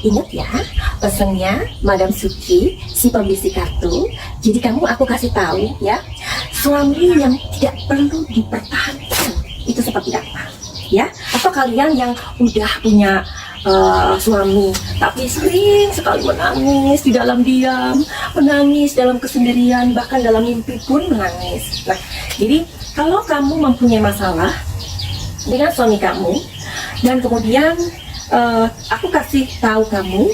Ingat ya, pesennya Madam Suki, si pembisik kartu. Jadi aku kasih tahu ya, suami yang tidak perlu dipertahankan itu seperti apa, ya? Atau kalian yang udah punya suami tapi sering sekali menangis di dalam diam, menangis dalam kesendirian, bahkan dalam mimpi pun menangis. Nah, jadi kalau kamu mempunyai masalah dengan suami kamu dan kemudian aku kasih tahu kamu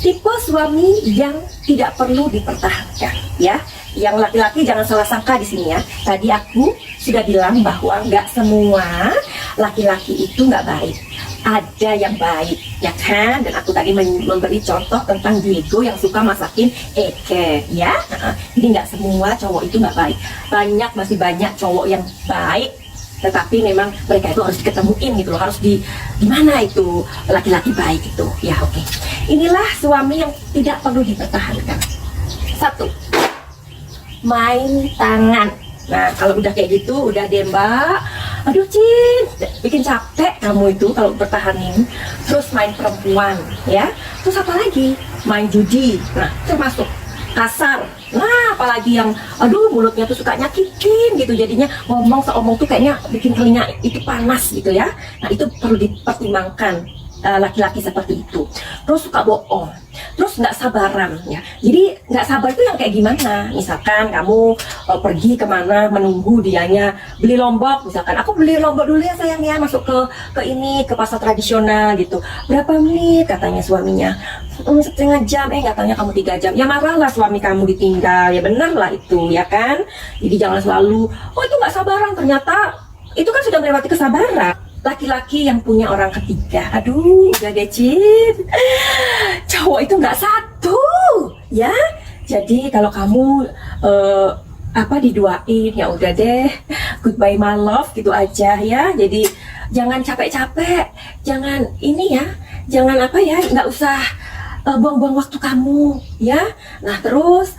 tipe suami yang tidak perlu dipertahankan, ya. Yang laki-laki jangan salah sangka di sini ya. Tadi aku sudah bilang bahwa nggak semua laki-laki itu nggak baik. Ada yang baik, ya kan? Dan aku tadi memberi contoh tentang Diego yang suka masakin Eke, ya. Jadi nggak semua cowok itu nggak baik. Masih banyak cowok yang baik. Tetapi memang mereka itu harus diketemuin gitu loh, harus gimana itu laki-laki baik itu, ya oke. Inilah suami yang tidak perlu dipertahankan. 1, main tangan. Nah, kalau udah kayak gitu, udah deh Mbak, aduh Cin, bikin capek kamu itu kalau bertahanin. Terus main perempuan, ya. Terus apa lagi? Main judi. Nah, termasuk kasar. Nah, apalagi yang aduh mulutnya tuh suka nyakitin gitu, jadinya ngomong seomong tuh kayaknya bikin telinga itu panas gitu ya. Nah, itu perlu dipertimbangkan laki-laki seperti itu. Terus suka bohong, terus nggak sabaran ya. Jadi nggak sabar itu yang kayak gimana? Misalkan kamu pergi kemana menunggu dianya beli lombok, misalkan aku beli lombok dulu ya sayang ya, masuk ke pasar tradisional gitu. Berapa menit katanya suaminya? Setengah jam, katanya kamu 3 jam. Ya marahlah suami kamu ditinggal, ya bener lah itu ya kan. Jadi jangan selalu itu nggak sabaran, ternyata itu kan sudah melewati kesabaran. Laki-laki yang punya orang ketiga, aduh udah deh Cin, cowok itu nggak satu ya. Jadi kalau kamu diduain, ya udah deh, goodbye my love gitu aja ya. Jadi jangan capek-capek, jangan ini ya, jangan nggak usah buang-buang waktu kamu ya. Nah terus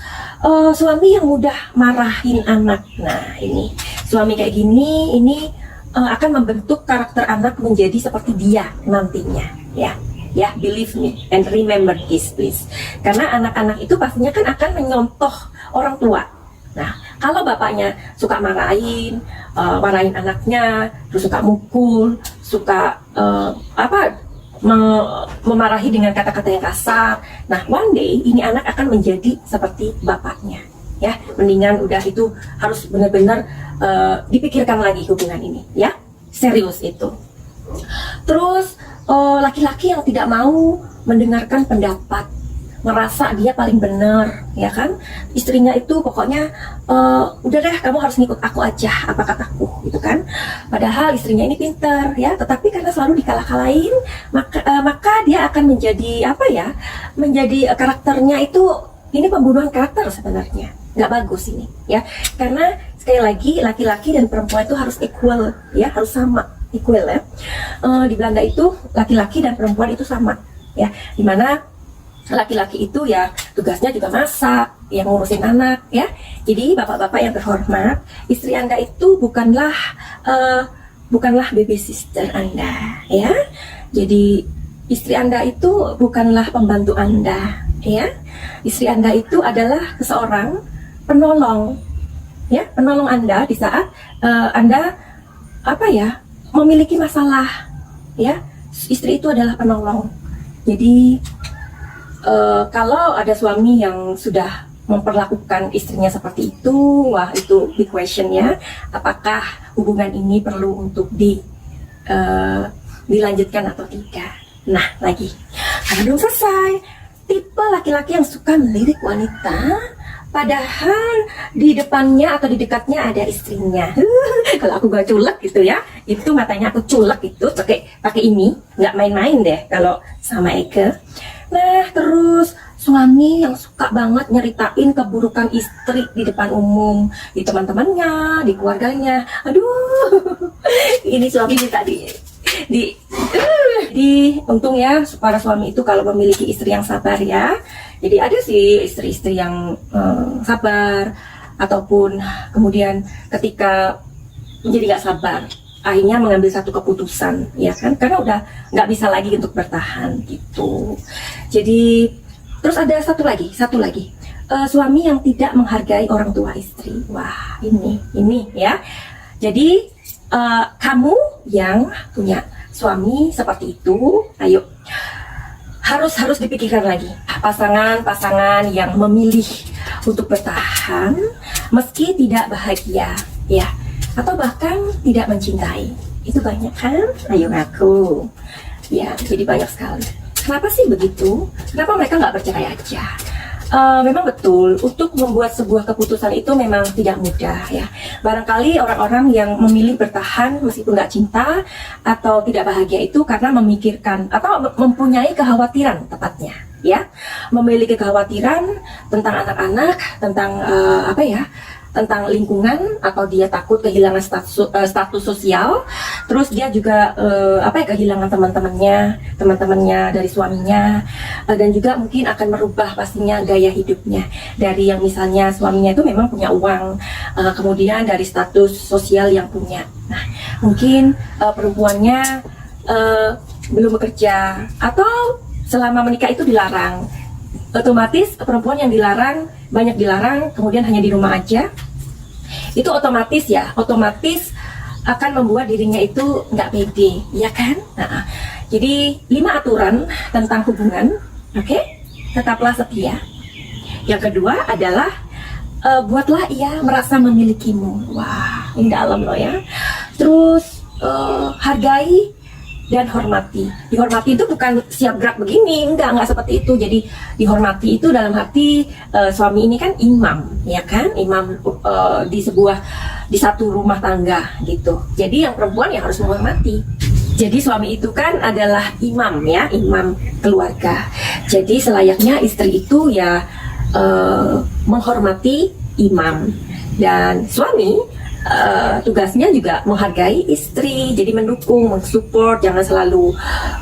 suami yang mudah marahin anak, nah ini suami kayak gini, ini akan membentuk karakter anak menjadi seperti dia nantinya, ya. Believe me and remember this please. Karena anak-anak itu pastinya kan akan menyontoh orang tua. Nah, kalau bapaknya suka marahin anaknya, terus suka mukul, suka memarahi dengan kata-kata yang kasar. Nah, one day ini anak akan menjadi seperti bapaknya. Ya, mendingan udah itu harus benar-benar dipikirkan lagi hubungan ini, ya, serius itu. Terus laki-laki yang tidak mau mendengarkan pendapat, merasa dia paling benar, ya kan, istrinya itu pokoknya udah deh kamu harus ngikut aku aja apa kataku, gitu kan. Padahal istrinya ini pintar, ya, tetapi karena selalu dikalah-kalahin, maka dia akan menjadi menjadi karakternya itu, ini pembunuhan karakter sebenarnya. Nggak bagus ini ya, karena sekali lagi laki-laki dan perempuan itu harus equal ya, harus sama, equal ya. Di Belanda itu laki-laki dan perempuan itu sama ya, dimana laki-laki itu ya tugasnya juga masak, yang ngurusin anak ya. Jadi bapak-bapak yang terhormat, istri Anda itu bukanlah baby sister Anda ya. Jadi istri Anda itu bukanlah pembantu Anda ya. Istri Anda itu adalah seseorang penolong ya, penolong Anda di saat Anda memiliki masalah ya. Istri itu adalah penolong. Jadi kalau ada suami yang sudah memperlakukan istrinya seperti itu, wah itu big question ya. Apakah hubungan ini perlu untuk dilanjutkan atau tidak? Nah lagi, karena belum selesai, tipe laki-laki yang suka melirik wanita, padahal di depannya atau di dekatnya ada istrinya. Kalau aku gak culek gitu ya, itu matanya aku culek itu pakai ini, nggak main-main deh kalau sama Eke. Nah terus suami yang suka banget nyeritain keburukan istri di depan umum, di teman-temannya, di keluarganya. Aduh, ini suami minta untung ya para suami itu kalau memiliki istri yang sabar ya. Jadi ada sih istri-istri yang sabar, ataupun kemudian ketika menjadi gak sabar, akhirnya mengambil satu keputusan, ya kan, karena udah nggak bisa lagi untuk bertahan gitu. Jadi terus ada satu lagi, suami yang tidak menghargai orang tua istri. Wah, ini ya. Jadi kamu yang punya suami seperti itu, ayo harus dipikirkan lagi. Pasangan yang memilih untuk bertahan meski tidak bahagia, ya, atau bahkan tidak mencintai. Itu banyak kan? Ayo ngaku. Ya, jadi banyak sekali. Kenapa sih begitu? Kenapa mereka nggak bercerai aja? Memang betul, untuk membuat sebuah keputusan itu memang tidak mudah, ya. Barangkali orang-orang yang memilih bertahan meskipun nggak cinta atau tidak bahagia itu karena memikirkan atau mempunyai kekhawatiran, tepatnya, ya. Memiliki kekhawatiran tentang anak-anak, tentang tentang lingkungan, atau dia takut kehilangan status sosial. Terus dia juga kehilangan teman-temannya dari suaminya, dan juga mungkin akan merubah pastinya gaya hidupnya dari yang misalnya suaminya itu memang punya uang, kemudian dari status sosial yang punya. Nah, mungkin perempuannya belum bekerja atau selama menikah itu dilarang. Otomatis perempuan yang banyak dilarang, kemudian hanya di rumah aja, itu otomatis akan membuat dirinya itu nggak pede, ya kan? Nah, jadi 5 aturan tentang hubungan, oke? Tetaplah setia. Yang kedua adalah buatlah ia merasa memilikimu. Wah, ini dalam loh ya. Terus hargai dan hormati. Dihormati itu bukan siap gerak begini, enggak seperti itu. Jadi dihormati itu dalam hati suami ini kan imam, ya kan? Imam di satu rumah tangga gitu. Jadi yang perempuan ya harus menghormati. Jadi suami itu kan adalah imam, ya, imam keluarga. Jadi selayaknya istri itu ya menghormati imam, dan suami tugasnya juga menghargai istri, jadi mendukung, mensupport, jangan selalu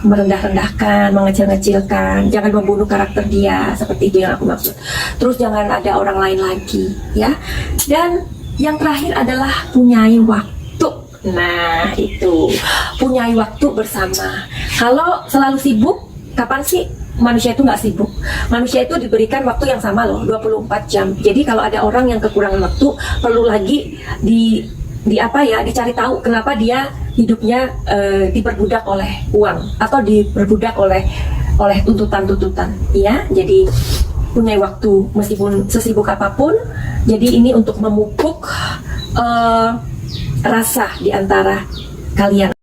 merendah-rendahkan, mengecil-ngecilkan, jangan membunuh karakter dia, seperti itu yang aku maksud. Terus jangan ada orang lain lagi, ya. Dan yang terakhir adalah punyai waktu. Nah, itu punyai waktu bersama. Kalau selalu sibuk, kapan sih manusia itu nggak sibuk? Manusia itu diberikan waktu yang sama loh, 24 jam. Jadi kalau ada orang yang kekurangan waktu, perlu lagi dicari tahu kenapa dia hidupnya diperbudak oleh uang atau diperbudak oleh tuntutan-tuntutan, ya. Jadi punya waktu meskipun sesibuk apapun. Jadi ini untuk memupuk rasa di antara kalian.